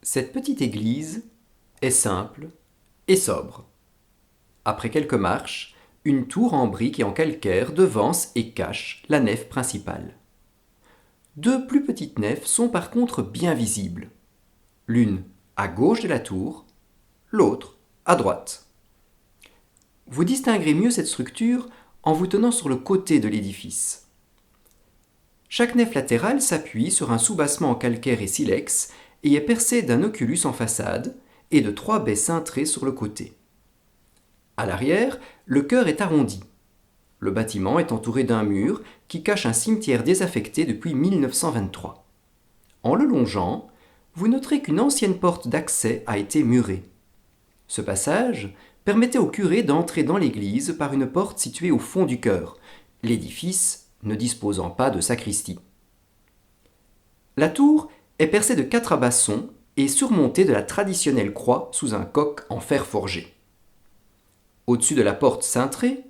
Cette petite église est simple et sobre. Après quelques marches, une tour en briques et en calcaire devance et cache la nef principale. Deux plus petites nefs sont par contre bien visibles, l'une à gauche de la tour, l'autre à droite. Vous distinguerez mieux cette structure en vous tenant sur le côté de l'édifice. Chaque nef latérale s'appuie sur un soubassement en calcaire et silex et est percée d'un oculus en façade et de trois baies cintrées sur le côté. À l'arrière, le chœur est arrondi. Le bâtiment est entouré d'un mur qui cache un cimetière désaffecté depuis 1923. En le longeant, vous noterez qu'une ancienne porte d'accès a été murée. Ce passage permettait au curé d'entrer dans l'église par une porte située au fond du chœur, l'édifice ne disposant pas de sacristie. La tour est percée de 4 abassons et surmontée de la traditionnelle croix sous un coq en fer forgé. Au-dessus de la porte cintrée,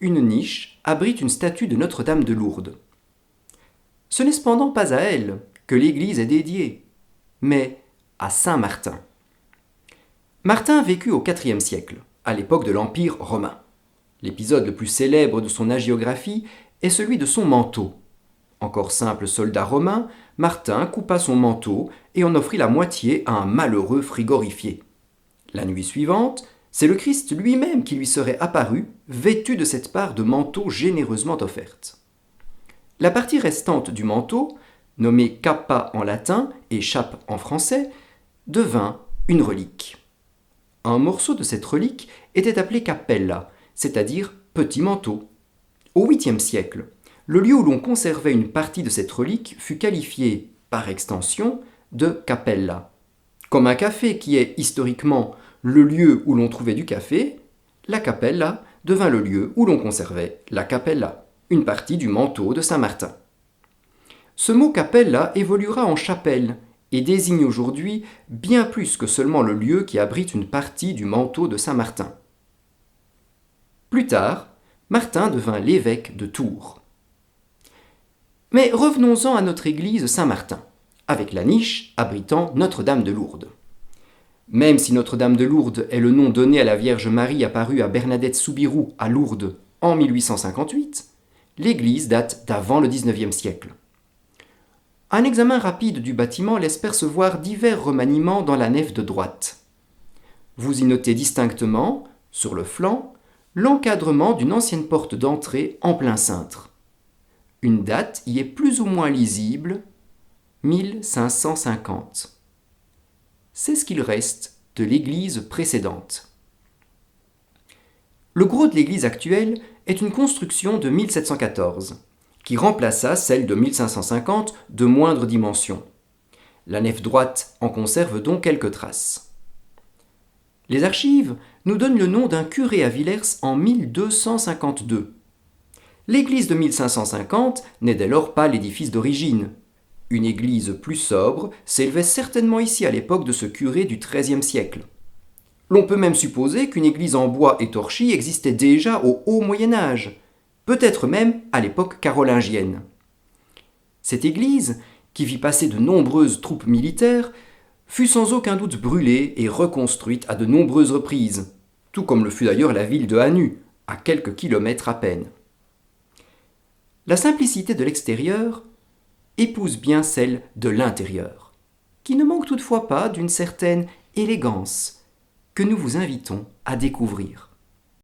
une niche abrite une statue de Notre-Dame de Lourdes. Ce n'est cependant pas à elle que l'église est dédiée, mais à Saint Martin. Martin vécut au IVe siècle, à l'époque de l'Empire romain. L'épisode le plus célèbre de son hagiographie est celui de son manteau. Encore simple soldat romain, Martin coupa son manteau et en offrit la moitié à un malheureux frigorifié. La nuit suivante, c'est le Christ lui-même qui lui serait apparu, vêtu de cette part de manteau généreusement offerte. La partie restante du manteau, nommée cappa en latin et chape en français, devint une relique. Un morceau de cette relique était appelé cappella, c'est-à-dire petit manteau. Au 8e siècle, le lieu où l'on conservait une partie de cette relique fut qualifié, par extension, de cappella. Comme un café qui est historiquement le lieu où l'on trouvait du café, la cappella devint le lieu où l'on conservait la cappella, une partie du manteau de Saint-Martin. Ce mot cappella évoluera en chapelle et désigne aujourd'hui bien plus que seulement le lieu qui abrite une partie du manteau de Saint-Martin. Plus tard, Martin devint l'évêque de Tours. Mais revenons-en à notre église Saint-Martin, avec la niche abritant Notre-Dame de Lourdes. Même si Notre-Dame de Lourdes est le nom donné à la Vierge Marie apparue à Bernadette Soubirous à Lourdes en 1858, l'église date d'avant le XIXe siècle. Un examen rapide du bâtiment laisse percevoir divers remaniements dans la nef de droite. Vous y notez distinctement, sur le flanc, l'encadrement d'une ancienne porte d'entrée en plein cintre. Une date y est plus ou moins lisible, 1550. C'est ce qu'il reste de l'église précédente. Le gros de l'église actuelle est une construction de 1714, qui remplaça celle de 1550 de moindre dimension. La nef droite en conserve donc quelques traces. Les archives nous donnent le nom d'un curé à Villers en 1252. L'église de 1550 n'est dès lors pas l'édifice d'origine. Une église plus sobre s'élevait certainement ici à l'époque de ce curé du XIIIe siècle. L'on peut même supposer qu'une église en bois étorchi existait déjà au haut Moyen Âge, peut-être même à l'époque carolingienne. Cette église, qui vit passer de nombreuses troupes militaires, fut sans aucun doute brûlée et reconstruite à de nombreuses reprises, tout comme le fut d'ailleurs la ville de Hanu, à quelques kilomètres à peine. La simplicité de l'extérieur épouse bien celle de l'intérieur, qui ne manque toutefois pas d'une certaine élégance que nous vous invitons à découvrir.